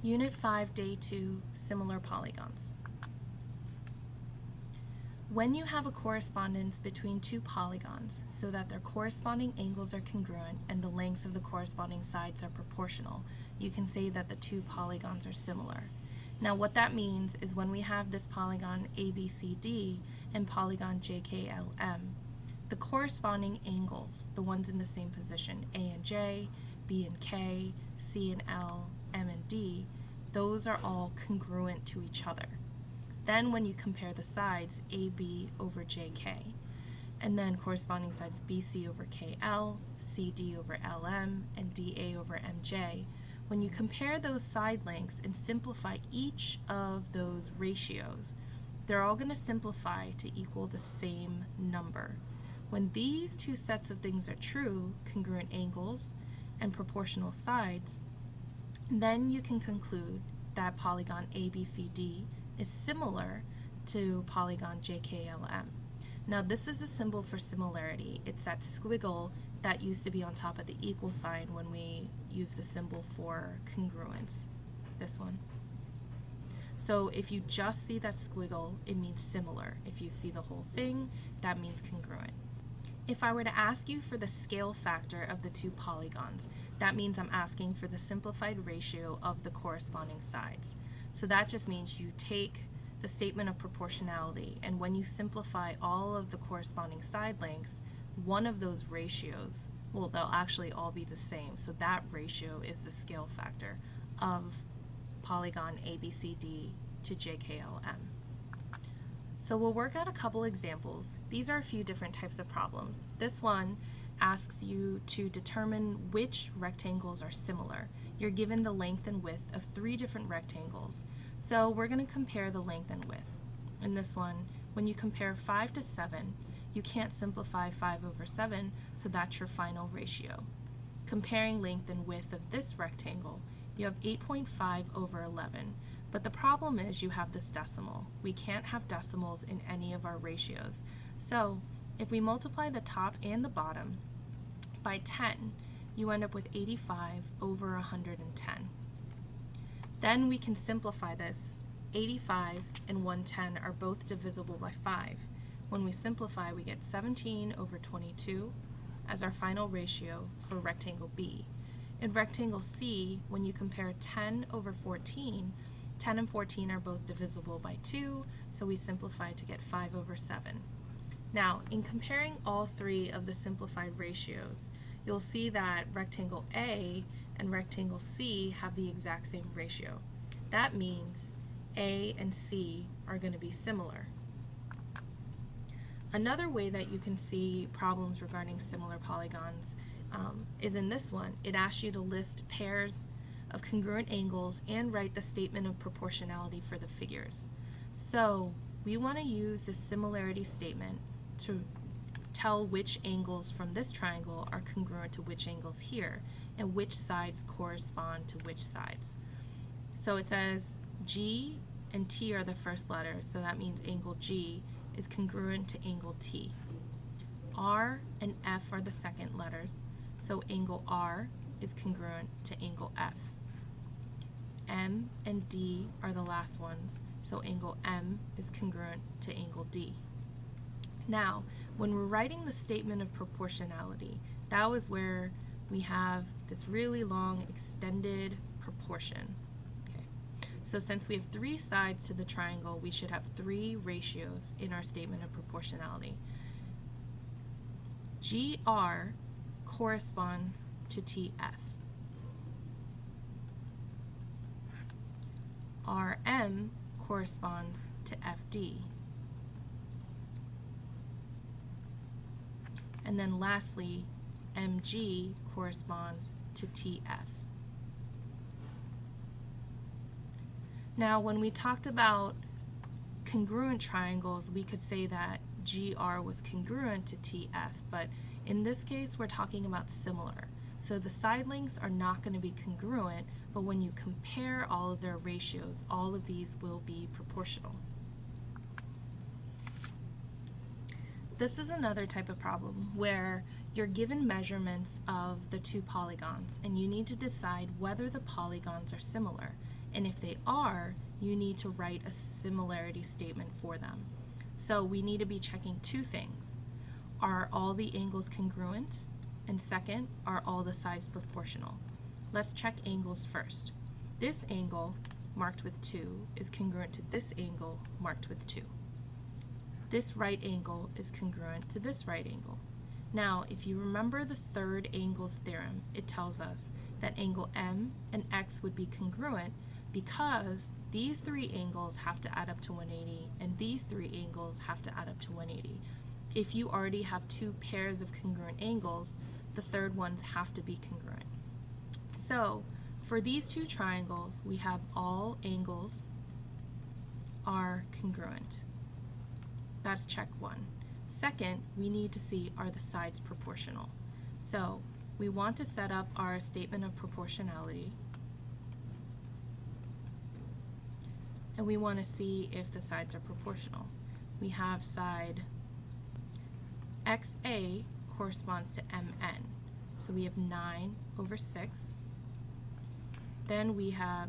Unit 5, Day 2, Similar Polygons. When you have a correspondence between two polygons so that their corresponding angles are congruent and the lengths of the corresponding sides are proportional, you can say that the two polygons are similar. Now what that means is when we have this polygon ABCD and polygon JKLM, the corresponding angles, the ones in the same position, A and J, B and K, C and L, M and D, those are all congruent to each other. Then when you compare the sides, AB over JK, and then corresponding sides BC over KL, CD over LM, and DA over MJ, when you compare those side lengths and simplify each of those ratios, they're all going to simplify to equal the same number. When these two sets of things are true, congruent angles and proportional sides, then you can conclude that polygon ABCD is similar to polygon JKLM. Now this is a symbol for similarity. It's that squiggle that used to be on top of the equal sign when we use the symbol for congruence, this one. So if you just see that squiggle, it means similar. If you see the whole thing, that means congruent. If I were to ask you for the scale factor of the two polygons, that means I'm asking for the simplified ratio of the corresponding sides. So that just means you take the statement of proportionality, and when you simplify all of the corresponding side lengths, one of those ratios, well, they'll actually all be the same. So that ratio is the scale factor of polygon ABCD to JKLM. So we'll work out a couple examples. These are a few different types of problems. This one asks you to determine which rectangles are similar. You're given the length and width of 3 different rectangles. So we're going to compare the length and width. In this one, when you compare 5 to 7, you can't simplify 5 over 7, so that's your final ratio. Comparing length and width of this rectangle, you have 8.5 over 11. But the problem is you have this decimal. We can't have decimals in any of our ratios. So if we multiply the top and the bottom by 10, you end up with 85 over 110. Then we can simplify this. 85 and 110 are both divisible by 5. When we simplify, we get 17 over 22 as our final ratio for rectangle B. In rectangle C, when you compare 10 over 14, 10 and 14 are both divisible by 2, so we simplify to get 5 over 7. Now, in comparing all 3 of the simplified ratios, you'll see that rectangle A and rectangle C have the exact same ratio. That means A and C are going to be similar. Another way that you can see problems regarding similar polygons is in this one. It asks you to list pairs of congruent angles and write the statement of proportionality for the figures. So we want to use this similarity statement to tell which angles from this triangle are congruent to which angles here and which sides correspond to which sides. So it says G and T are the first letters, so that means angle G is congruent to angle T. R and F are the second letters, so angle R is congruent to angle F. M and D are the last ones, so angle M is congruent to angle D. Now, when we're writing the statement of proportionality, that was where we have this really long extended proportion. Okay. So since we have 3 sides to the triangle, we should have 3 ratios in our statement of proportionality. GR corresponds to TF. RM corresponds to FD. And then lastly, MG corresponds to TF. Now, when we talked about congruent triangles, we could say that GR was congruent to TF, but in this case, we're talking about similar. So the side lengths are not going to be congruent, but when you compare all of their ratios, all of these will be proportional. This is another type of problem where you're given measurements of the two polygons and you need to decide whether the polygons are similar. And if they are, you need to write a similarity statement for them. So we need to be checking two things. Are all the angles congruent? And second, are all the sides proportional? Let's check angles first. This angle, marked with 2, is congruent to this angle, marked with 2. This right angle is congruent to this right angle. Now, if you remember the third angles theorem, it tells us that angle M and X would be congruent because these three angles have to add up to 180 and these three angles have to add up to 180. If you already have two pairs of congruent angles, the third ones have to be congruent. So, for these two triangles, we have all angles are congruent. That's check one. Second, we need to see, are the sides proportional? So we want to set up our statement of proportionality, and we want to see if the sides are proportional. We have side XA corresponds to MN. So we have 9 over 6. Then we have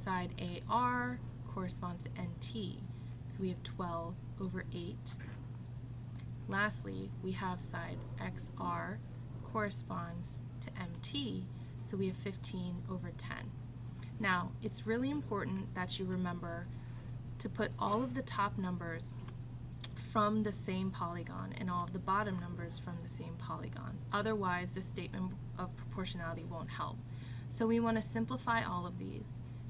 side AR corresponds to NT. So we have 12 over 8. Lastly, we have side XR corresponds to MT. So we have 15 over 10. Now, it's really important that you remember to put all of the top numbers from the same polygon and all of the bottom numbers from the same polygon. Otherwise, the statement of proportionality won't help. So we want to simplify all of these.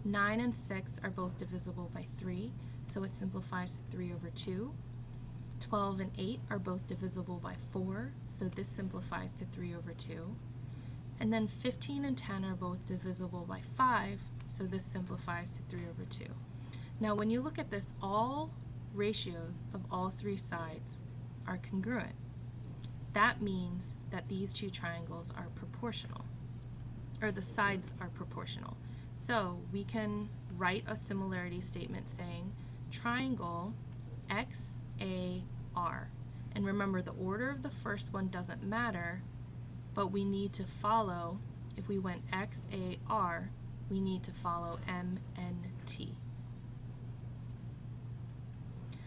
9 and 6 are both divisible by 3, so it simplifies to 3 over 2. 12 and 8 are both divisible by 4, so this simplifies to 3 over 2. And then 15 and 10 are both divisible by 5, so this simplifies to 3 over 2. Now when you look at this, all ratios of all three sides are congruent. That means that these two triangles are proportional, or the sides are proportional. So we can write a similarity statement saying triangle XAR. And remember, the order of the first one doesn't matter, but we need to follow, if we went XAR, we need to follow MNT.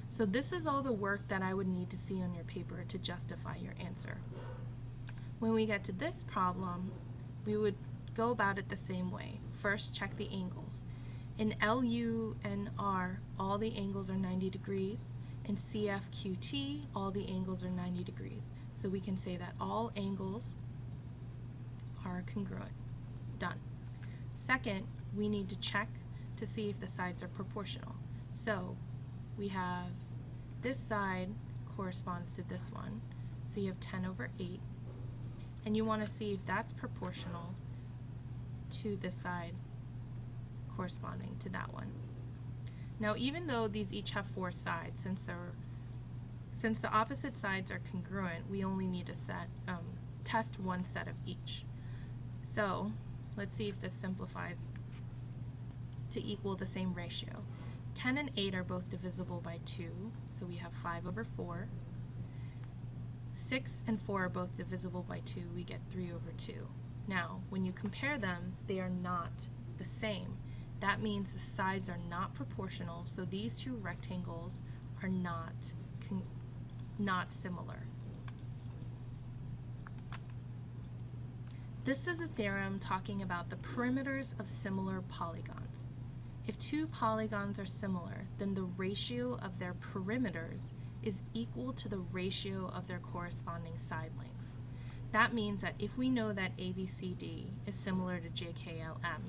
So this is all the work that I would need to see on your paper to justify your answer. When we get to this problem, we would go about it the same way. First, check the angles. In LU and R, all the angles are 90 degrees. In CFQT, all the angles are 90 degrees. So we can say that all angles are congruent. Done. Second, we need to check to see if the sides are proportional. So we have this side corresponds to this one, so you have 10 over 8, and you want to see if that's proportional to this side corresponding to that one. Now even though these each have 4 sides, since the opposite sides are congruent, we only need to test one set of each. So let's see if this simplifies to equal the same ratio. 10 and 8 are both divisible by 2, so we have 5 over 4. 6 and 4 are both divisible by 2, we get 3 over 2. Now, when you compare them, they are not the same. That means the sides are not proportional, so these two rectangles are not similar. This is a theorem talking about the perimeters of similar polygons. If two polygons are similar, then the ratio of their perimeters is equal to the ratio of their corresponding side lengths. That means that if we know that ABCD is similar to JKLM,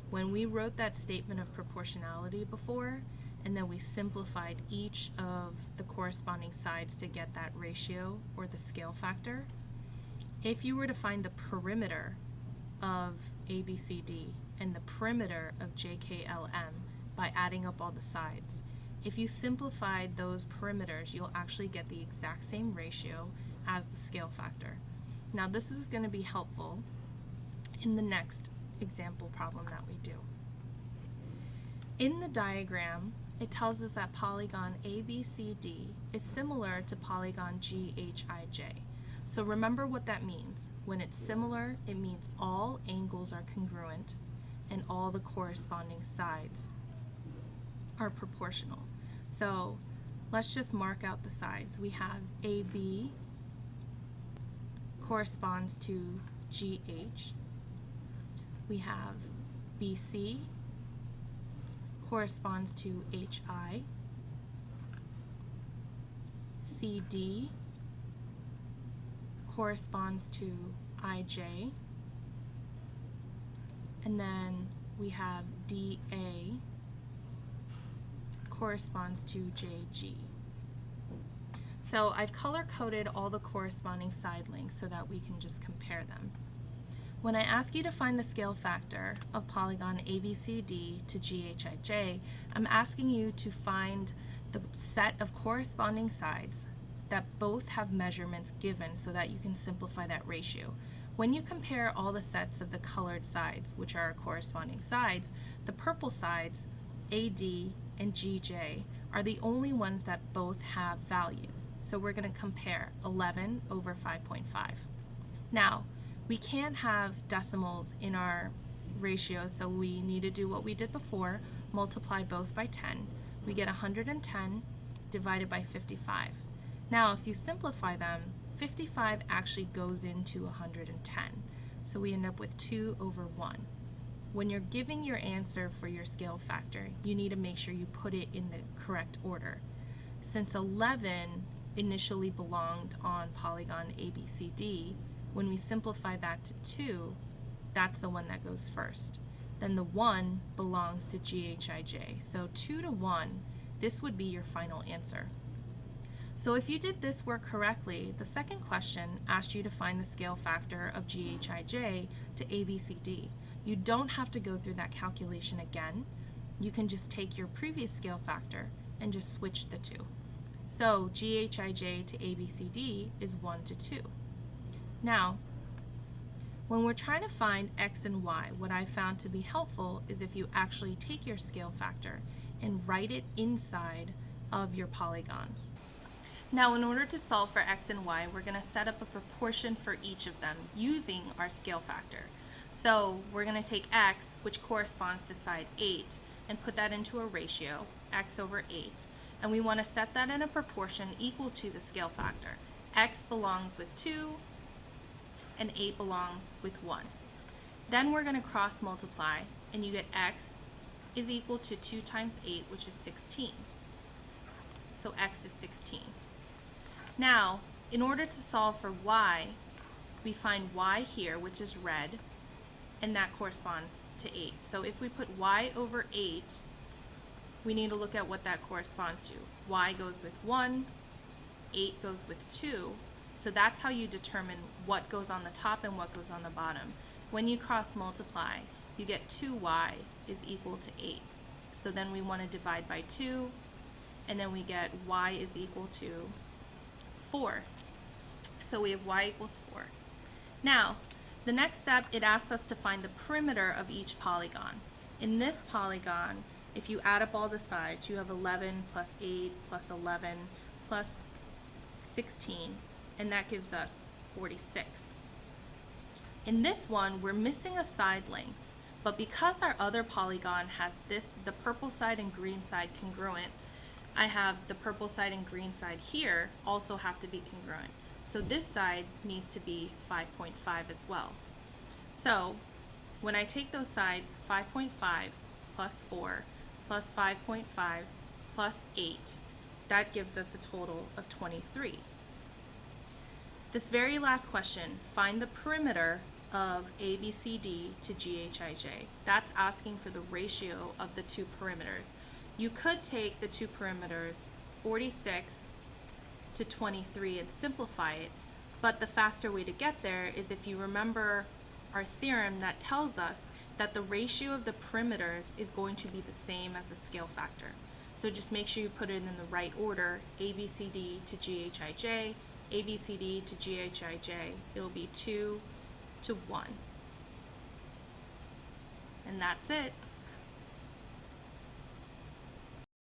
when we wrote that statement of proportionality before, and then we simplified each of the corresponding sides to get that ratio or the scale factor, if you were to find the perimeter of ABCD and the perimeter of JKLM by adding up all the sides, if you simplified those perimeters, you'll actually get the exact same ratio as the scale factor. Now this is going to be helpful in the next example problem that we do. In the diagram, it tells us that polygon ABCD is similar to polygon GHIJ. So remember what that means. When it's similar, it means all angles are congruent, and all the corresponding sides are proportional. So let's just mark out the sides. We have AB corresponds to GH. We have BC corresponds to HI. CD corresponds to IJ. And then we have DA corresponds to JG. So I've color-coded all the corresponding side lengths so that we can just compare them. When I ask you to find the scale factor of polygon ABCD to GHIJ, I'm asking you to find the set of corresponding sides that both have measurements given so that you can simplify that ratio. When you compare all the sets of the colored sides, which are corresponding sides, the purple sides, AD and GJ, are the only ones that both have values. So we're going to compare 11 over 5.5. Now, we can't have decimals in our ratio, so we need to do what we did before, multiply both by 10. We get 110 divided by 55. Now, if you simplify them, 55 actually goes into 110. So we end up with 2 over 1. When you're giving your answer for your scale factor, you need to make sure you put it in the correct order. Since 11 initially belonged on polygon ABCD, when we simplify that to 2, that's the one that goes first. Then the 1 belongs to GHIJ. So 2 to 1, this would be your final answer. So if you did this work correctly, the second question asked you to find the scale factor of GHIJ to ABCD. You don't have to go through that calculation again. You can just take your previous scale factor and just switch the two. So GHIJ to ABCD is 1 to 2. Now, when we're trying to find x and y, what I found to be helpful is if you actually take your scale factor and write it inside of your polygons. Now, in order to solve for x and y, we're going to set up a proportion for each of them using our scale factor. So we're going to take x, which corresponds to side 8, and put that into a ratio, x over 8. And we want to set that in a proportion equal to the scale factor. X belongs with 2, and 8 belongs with 1. Then we're going to cross multiply, and you get x is equal to 2 times 8, which is 16. So x is 16. Now, in order to solve for y, we find y here, which is red, and that corresponds to 8. So if we put y over 8, we need to look at what that corresponds to. Y goes with 1, 8 goes with 2. So that's how you determine what goes on the top and what goes on the bottom. When you cross multiply, you get 2y is equal to 8. So then we want to divide by 2, and then we get y is equal to 4. So we have y equals 4. Now, the next step, it asks us to find the perimeter of each polygon. In this polygon, if you add up all the sides, you have 11 plus 8 plus 11 plus 16, and that gives us 46. In this one, we're missing a side length, but because our other polygon has the purple side and green side congruent, I have the purple side and green side here also have to be congruent. So this side needs to be 5.5 as well. So when I take those sides, 5.5 plus 4 plus 5.5 plus 8, that gives us a total of 23. This very last question, find the perimeter of ABCD to GHIJ. That's asking for the ratio of the two perimeters. You could take the two perimeters, 46 to 23, and simplify it, but the faster way to get there is if you remember our theorem that tells us that the ratio of the perimeters is going to be the same as the scale factor. So just make sure you put it in the right order, ABCD to GHIJ, ABCD to GHIJ. It'll be 2 to 1. And that's it.